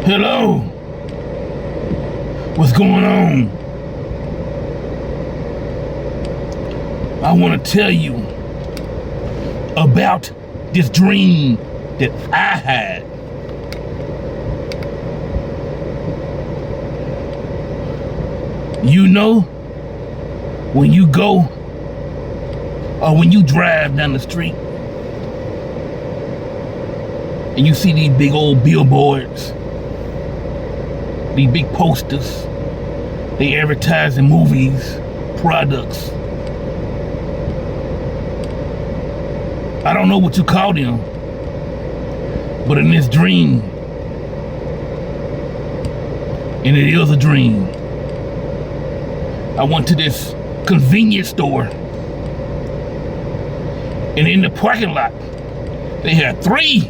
Hello? What's going on? I want to tell you about this dream that I had. You know, when you go or when you drive down the street and you see these big old billboards, these big posters, they advertising movies, products. I don't know what you call them, but in this dream, and it is a dream, I went to this convenience store, and in the parking lot, they had 3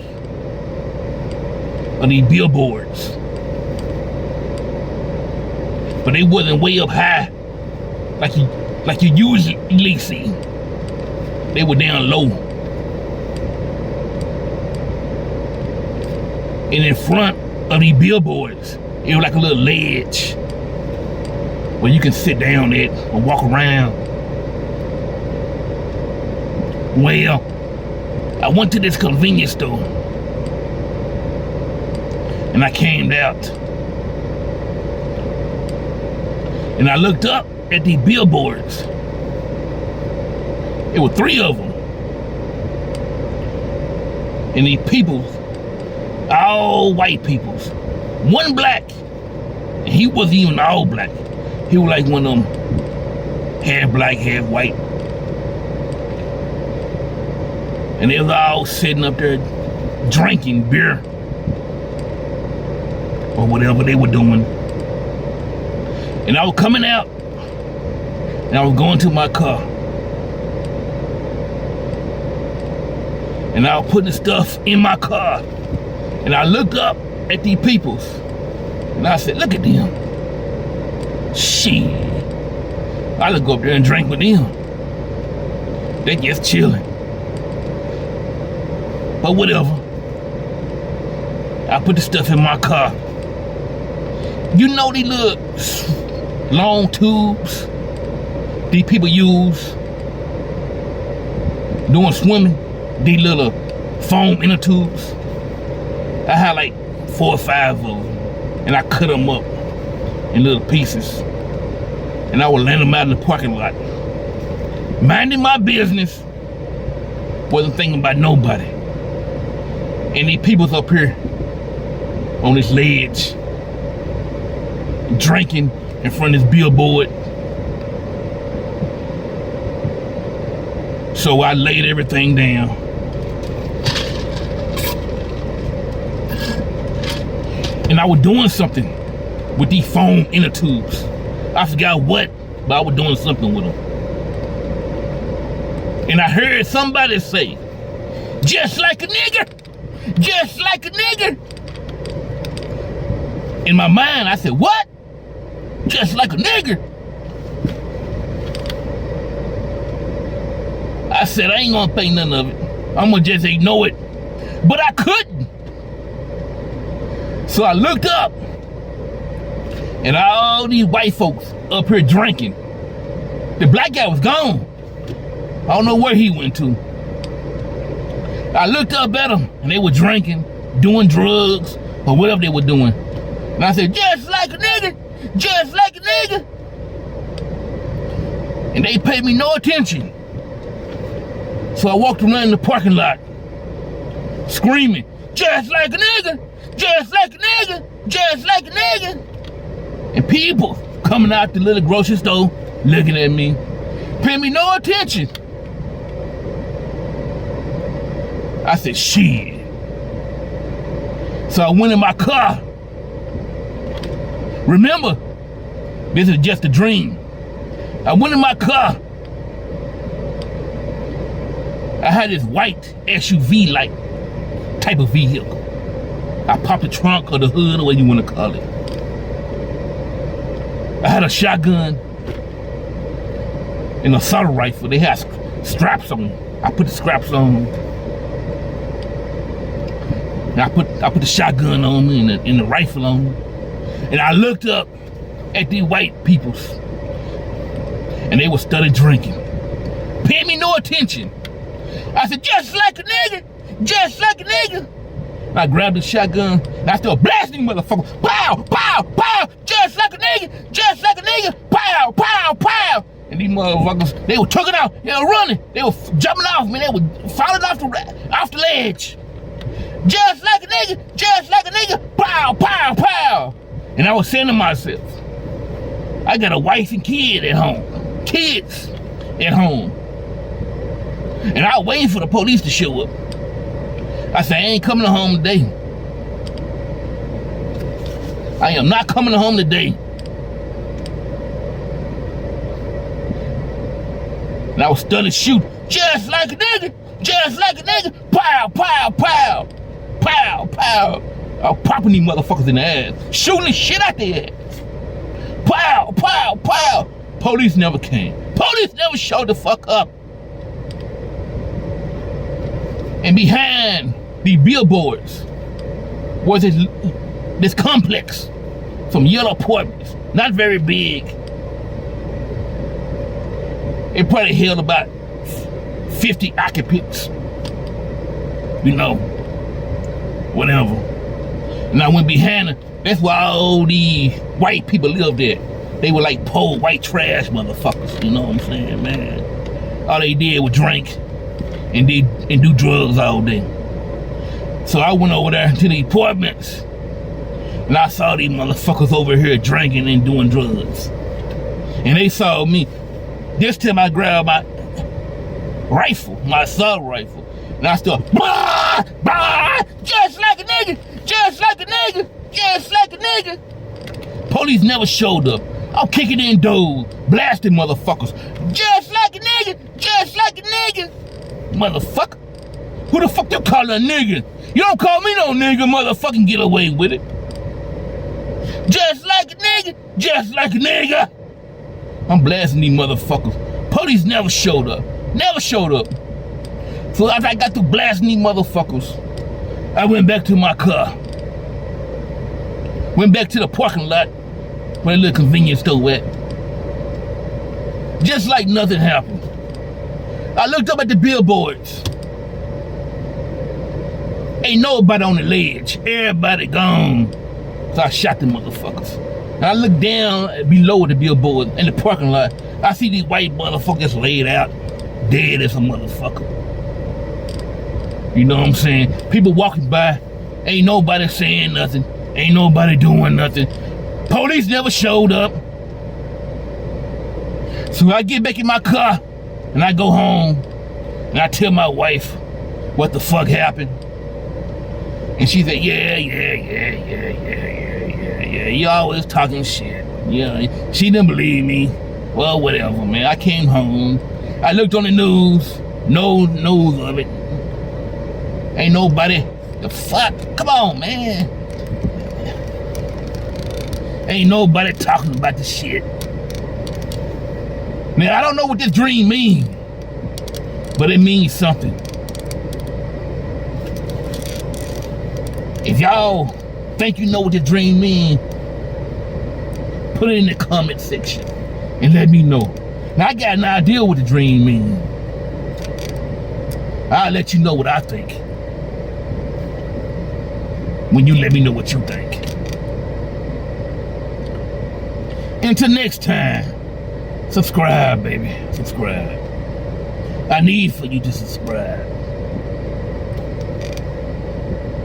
of these billboards. But they wasn't way up high like you usually see. They were down low. And in front of these billboards, it was like a little ledge where you can sit down at or walk around. Well, I went to this convenience store and I came out and I looked up at these billboards. It were 3 of them. And these people, all white peoples. One black, and he wasn't even all black. He was like one of them, half black, half white. And they was all sitting up there drinking beer or whatever they were doing. And I was coming out and I was going to my car. And I was putting the stuff in my car. And I looked up at these peoples and I said, look at them. Shit. I just go up there and drink with them. They just chilling. But whatever. I put the stuff in my car. You know these little long tubes these people use doing swimming? These little foam inner tubes. I had like 4 or 5 of them, and I cut them up in little pieces, and I would land them out in the parking lot, minding my business, wasn't thinking about nobody. And these people's up here on this ledge, drinking in front of this billboard. So I laid everything down. And I was doing something with these foam inner tubes. I forgot what, but I was doing something with them. And I heard somebody say, just like a nigger, just like a nigger. In my mind, I said, what? Just like a nigger? I said, I ain't gonna pay none of it. I'm gonna just ignore it. But I couldn't. So I looked up, and all these white folks up here drinking. The black guy was gone. I don't know where he went to. I looked up at them, and they were drinking, doing drugs, or whatever they were doing. And I said, just like a nigga, just like a nigga. And they paid me no attention. So I walked around the parking lot, screaming, just like a nigga, just like a nigga, just like a nigga. And people coming out the little grocery store, looking at me, paying me no attention. I said, shit. So I went in my car. Remember, this is just a dream. I went in my car. I had this white SUV-like type of vehicle. I popped the trunk or the hood, or what you want to call it. I had a shotgun and an assault rifle. They had straps on. I put the straps on. And I put the shotgun on me and the rifle on me. And I looked up at these white peoples. And they were study drinking. Paying me no attention. I said, just like a nigga. Just like a nigga. And I grabbed the shotgun and I started blasting motherfuckers. Pow, pow, pow. Just like a nigga. Just like a nigga. Pow, pow, pow. And these motherfuckers, they were tugging out. They were running. They were jumping off me. They were falling off the ledge. Just like a nigga. Just like a nigga. Pow, pow, pow. And I was saying to myself, I got a wife and kid at home. Kids at home. And I was waiting for the police to show up. I said, I ain't coming home today. I am not coming home today. And I was studying shoot. Just like a nigga. Just like a nigga. Pow, pow, pow. Pow, pow. I was popping these motherfuckers in the ass. Shooting the shit out their ass. Pow, pow, pow. Police never came. Police never showed the fuck up. And behind the billboards was this complex. Some yellow apartments. Not very big. It probably held about 50 occupants. You know. Whatever. And I went behind it. That's why all these white people lived there. They were like poor white trash motherfuckers. You know what I'm saying, man? All they did was drink and do drugs all day. So I went over there to the apartments and I saw these motherfuckers over here drinking and doing drugs. And they saw me. This time I grabbed my rifle, my assault rifle, and I started, bah, bah, just like a nigga, just like a nigga, just like a nigga. Police never showed up. I'm kicking in doors, blasting motherfuckers. Just like a nigga, just like a nigga. Motherfucker. Who the fuck you calling a nigga? You don't call me no nigga, motherfucking get away with it. Just like a nigga, just like a nigga. I'm blasting these motherfuckers. Police never showed up. Never showed up. So after I got through blasting these motherfuckers, I went back to my car. Went back to the parking lot where the little convenience store at. Just like nothing happened. I looked up at the billboards. Ain't nobody on the ledge. Everybody gone. So I shot the motherfuckers. And I looked down below the billboard in the parking lot. I see these white motherfuckers laid out, dead as a motherfucker. You know what I'm saying? People walking by, ain't nobody saying nothing. Ain't nobody doing nothing. Police never showed up. So I get back in my car and I go home and I tell my wife what the fuck happened. And she said, yeah, you always talking shit. Yeah, she didn't believe me. Well, whatever, man. I came home. I looked on the news. No news of it. Ain't nobody. The fuck? Come on, man. Ain't nobody talking about this shit. Man, I don't know what this dream means, but it means something. If y'all think you know what this dream means, put it in the comment section and let me know. Now, I got an idea what the dream means. I'll let you know what I think when you let me know what you think. Until next time, subscribe, baby. Subscribe. I need for you to subscribe.